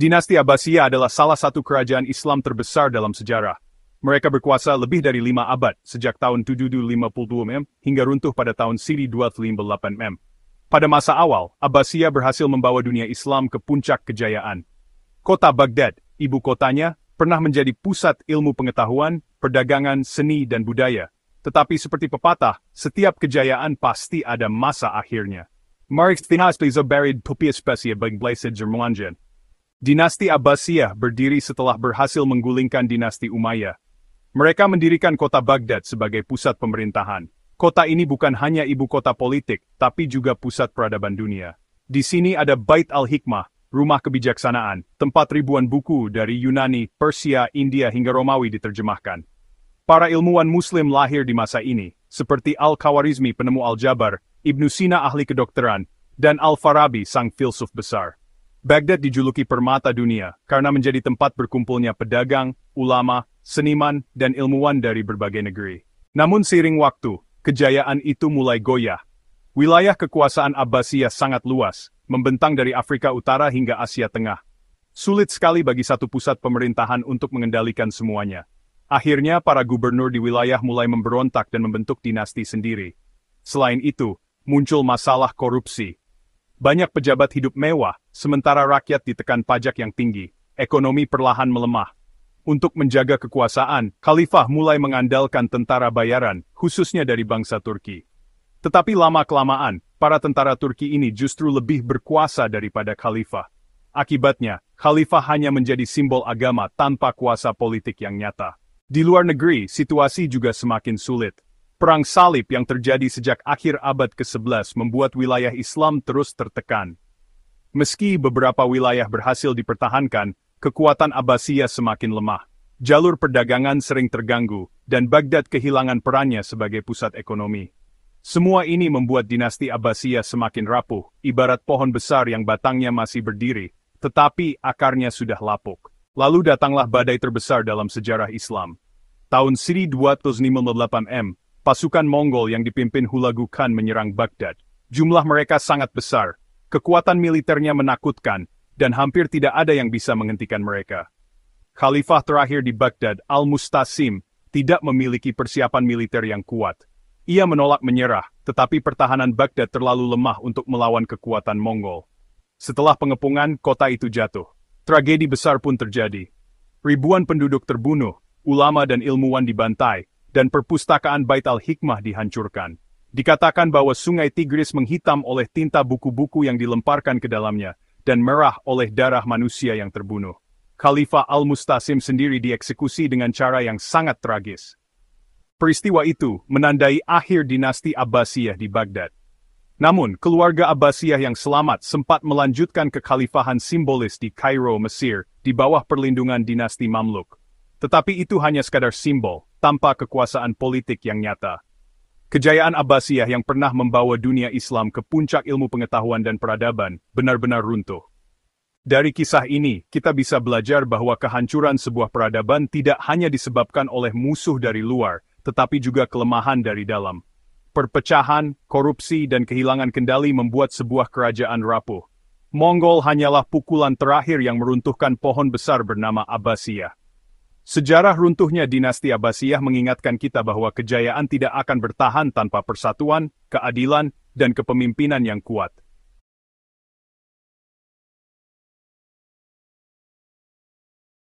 Dinasti Abbasiyah adalah salah satu kerajaan Islam terbesar dalam sejarah. Mereka berkuasa lebih dari 5 abad, sejak tahun 752 mm hingga runtuh pada tahun 1258 mm. Pada masa awal, Abbasiyah berhasil membawa dunia Islam ke puncak kejayaan. Kota Baghdad, ibu kotanya, pernah menjadi pusat ilmu pengetahuan, perdagangan, seni, dan budaya. Tetapi seperti pepatah, setiap kejayaan pasti ada masa akhirnya. Marx Dinasti Zabarid Pupias Spesia Bagblaisid Zermuanjan. Dinasti Abbasiyah berdiri setelah berhasil menggulingkan dinasti Umayyah. Mereka mendirikan kota Baghdad sebagai pusat pemerintahan. Kota ini bukan hanya ibu kota politik, tapi juga pusat peradaban dunia. Di sini ada Bait al-Hikmah, rumah kebijaksanaan, tempat ribuan buku dari Yunani, Persia, India hingga Romawi diterjemahkan. Para ilmuwan Muslim lahir di masa ini, seperti Al-Khawarizmi penemu Al-Jabar, Ibnu Sina ahli kedokteran, dan Al-Farabi sang filsuf besar. Baghdad dijuluki permata dunia karena menjadi tempat berkumpulnya pedagang, ulama, seniman, dan ilmuwan dari berbagai negeri. Namun seiring waktu, kejayaan itu mulai goyah. Wilayah kekuasaan Abbasiyah sangat luas, membentang dari Afrika Utara hingga Asia Tengah. Sulit sekali bagi satu pusat pemerintahan untuk mengendalikan semuanya. Akhirnya para gubernur di wilayah mulai memberontak dan membentuk dinasti sendiri. Selain itu, muncul masalah korupsi. Banyak pejabat hidup mewah, sementara rakyat ditekan pajak yang tinggi. Ekonomi perlahan melemah. Untuk menjaga kekuasaan, khalifah mulai mengandalkan tentara bayaran, khususnya dari bangsa Turki. Tetapi lama-kelamaan, para tentara Turki ini justru lebih berkuasa daripada khalifah. Akibatnya, khalifah hanya menjadi simbol agama tanpa kuasa politik yang nyata. Di luar negeri, situasi juga semakin sulit. Perang salib yang terjadi sejak akhir abad ke-11 membuat wilayah Islam terus tertekan. Meski beberapa wilayah berhasil dipertahankan, kekuatan Abbasiyah semakin lemah. Jalur perdagangan sering terganggu, dan Baghdad kehilangan perannya sebagai pusat ekonomi. Semua ini membuat dinasti Abbasiyah semakin rapuh, ibarat pohon besar yang batangnya masih berdiri, tetapi akarnya sudah lapuk. Lalu datanglah badai terbesar dalam sejarah Islam. Tahun 1258 m, pasukan Mongol yang dipimpin Hulagu Khan menyerang Baghdad. Jumlah mereka sangat besar, kekuatan militernya menakutkan, dan hampir tidak ada yang bisa menghentikan mereka. Khalifah terakhir di Baghdad, Al-Mustasim, tidak memiliki persiapan militer yang kuat. Ia menolak menyerah, tetapi pertahanan Baghdad terlalu lemah untuk melawan kekuatan Mongol. Setelah pengepungan, kota itu jatuh. Tragedi besar pun terjadi. Ribuan penduduk terbunuh, ulama dan ilmuwan dibantai, dan perpustakaan Bait al-Hikmah dihancurkan. Dikatakan bahwa sungai Tigris menghitam oleh tinta buku-buku yang dilemparkan ke dalamnya, dan merah oleh darah manusia yang terbunuh. Khalifah Al-Mustasim sendiri dieksekusi dengan cara yang sangat tragis. Peristiwa itu menandai akhir dinasti Abbasiyah di Baghdad. Namun, keluarga Abbasiyah yang selamat sempat melanjutkan kekhalifahan simbolis di Kairo, Mesir, di bawah perlindungan dinasti Mamluk. Tetapi itu hanya sekadar simbol, tanpa kekuasaan politik yang nyata. Kejayaan Abbasiyah yang pernah membawa dunia Islam ke puncak ilmu pengetahuan dan peradaban, benar-benar runtuh. Dari kisah ini, kita bisa belajar bahwa kehancuran sebuah peradaban tidak hanya disebabkan oleh musuh dari luar, tetapi juga kelemahan dari dalam. Perpecahan, korupsi, dan kehilangan kendali membuat sebuah kerajaan rapuh. Mongol hanyalah pukulan terakhir yang meruntuhkan pohon besar bernama Abbasiyah. Sejarah runtuhnya dinasti Abbasiyah mengingatkan kita bahwa kejayaan tidak akan bertahan tanpa persatuan, keadilan, dan kepemimpinan yang kuat.